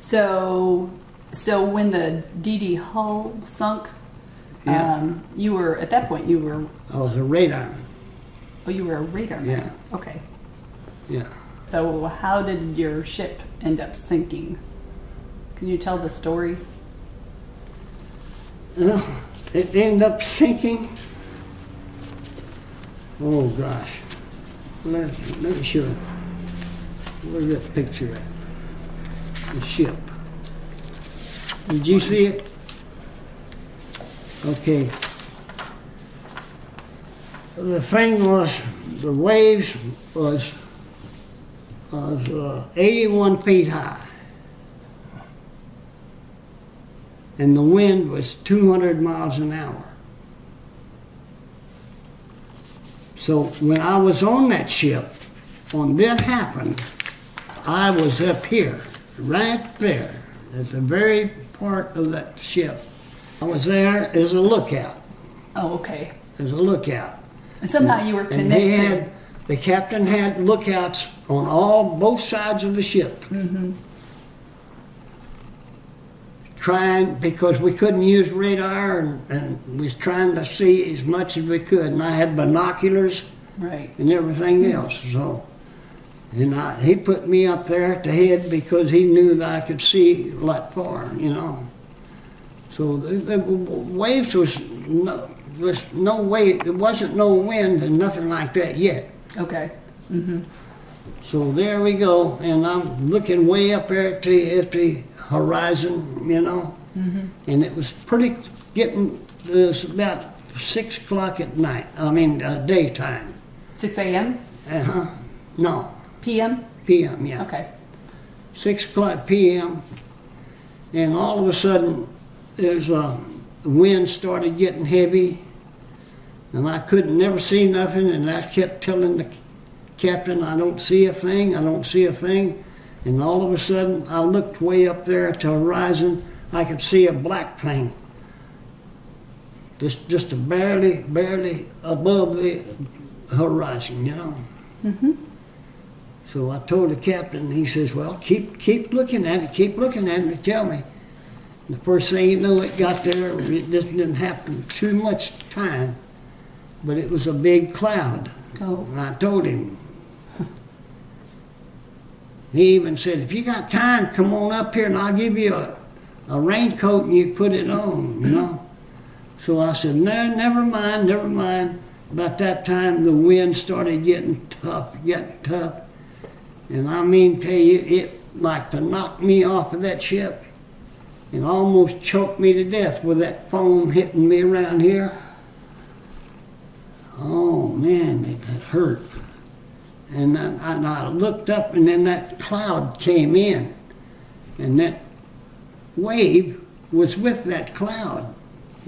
So when the DD Hull sunk, you were, at that point, you were... I was a radar. Oh, you were a radar man? Yeah. Okay. Yeah. So how did your ship end up sinking? Can you tell the story? It ended up sinking. Oh gosh. Let me show you. Where's that picture at? The ship. Did you see it? Okay. The thing was, the waves was 81 feet high. And the wind was 200 miles an hour. So when I was on that ship, when that happened, I was up here, right there, at the very part of that ship. I was there as a lookout. Oh, okay. As a lookout. And somehow you were connected. And the captain had lookouts on both sides of the ship. Mm-hmm. Trying, because we couldn't use radar, and we was trying to see as much as we could. And I had binoculars, right, and everything else. So, and he put me up there at the head because he knew that I could see a lot far, you know. So the waves was no way. It wasn't no wind and nothing like that yet. Okay. Mm-hmm. So there we go, and I'm looking way up there at the horizon, you know, and it was pretty getting. It was about 6 o'clock at night. I mean daytime. 6 a.m. No. P.m. P.m. Yeah. Okay. 6 o'clock p.m. and all of a sudden, the wind started getting heavy, and I couldn't never see nothing, and I kept telling the captain, I don't see a thing, I don't see a thing. And all of a sudden, I looked way up there at the horizon, I could see a black thing. Just barely above the horizon, you know. Mm-hmm. So I told the captain, he says, well, keep looking at it, keep looking at it, and tell me. And the first thing you know, it got there, it just didn't happen too much time, but it was a big cloud. Oh. And I told him. He even said, if you got time, come on up here and I'll give you a raincoat and you put it on, you know. So I said, no, never mind, never mind. About that time, the wind started getting tough. And I mean, tell you, it like to knock me off of that ship and almost choked me to death with that foam hitting me around here. Oh man, it hurt. And I looked up, and then that cloud came in, and that wave was with that cloud.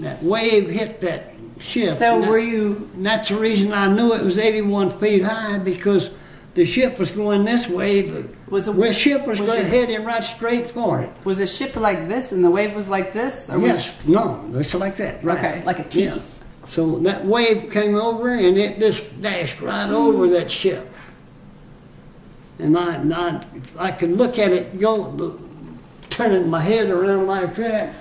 That wave hit that ship. So were you... And that's the reason I knew it was 81 feet high, because the ship was going this way. The ship was heading right straight for it. Was the ship like this, and the wave was like this? Or yes, no, it's like that, right. Okay, like a T. Yeah. So that wave came over, and it just dashed right over that ship. And I could look at it go, turning my head around like that.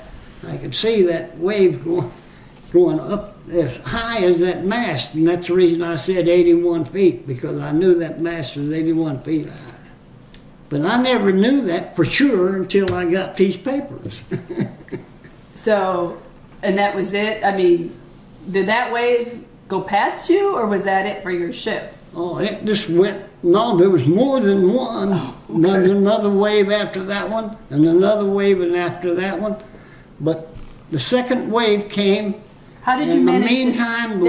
I could see that wave going up as high as that mast, and that's the reason I said 81 feet, because I knew that mast was 81 feet high. But I never knew that for sure until I got these papers. So, and that was it? I mean, did that wave go past you, or was that it for your ship? Oh, it just went, no, there was more than one. Oh, okay. Another wave after that one, and another wave and after that one. But the second wave came. How did you manage in the meantime,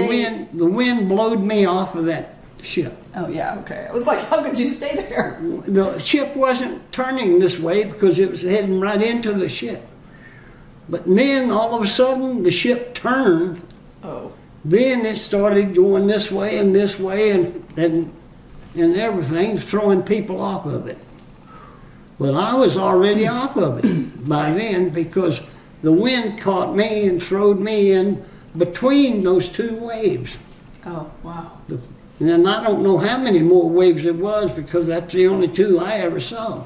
the wind blowed me off of that ship. Oh, yeah, okay. I was like, how could you stay there? The ship wasn't turning this way because it was heading right into the ship. But then, all of a sudden, the ship turned. Oh. Then it started going this way and everything, throwing people off of it. Well, I was already off of it by then, because the wind caught me and throwed me in between those two waves. Oh, wow. And then I don't know how many more waves it was, because that's the only two I ever saw.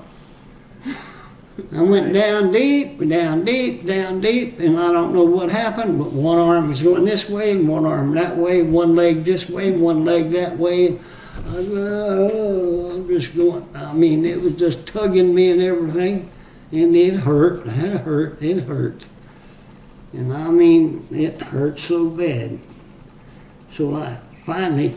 I went down deep, down deep, down deep, and I don't know what happened, but one arm was going this way and one arm that way, one leg this way and one leg that way. I'm just going, I mean, it was just tugging me and everything, and it hurt, it hurt, it hurt. And I mean, it hurt so bad. So I finally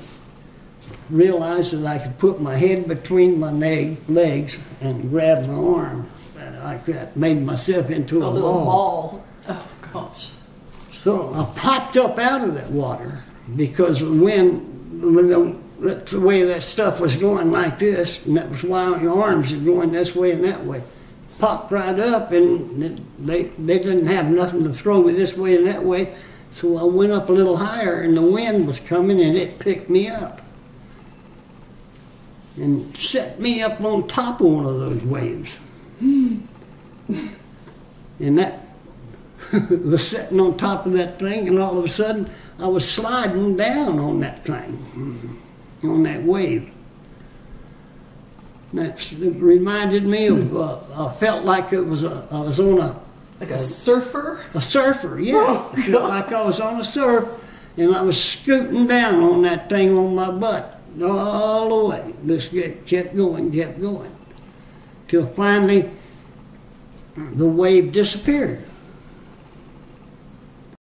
realized that I could put my head between my legs and grab my arm. Like that, made myself into a little ball. Oh, gosh. So I popped up out of that water because that's the way that stuff was going like this, and that was why your arms were going this way and that way. Popped right up, and they didn't have nothing to throw me this way and that way, so I went up a little higher, and the wind was coming, and it picked me up and set me up on top of one of those waves. And that was sitting on top of that thing, and all of a sudden I was sliding down on that thing, on that wave. It reminded me of, I felt like I was on a... Like a surfer? A surfer, yeah. Oh, I felt like I was on a surf, and I was scooting down on that thing on my butt all the way. This kept going, till finally the wave disappeared.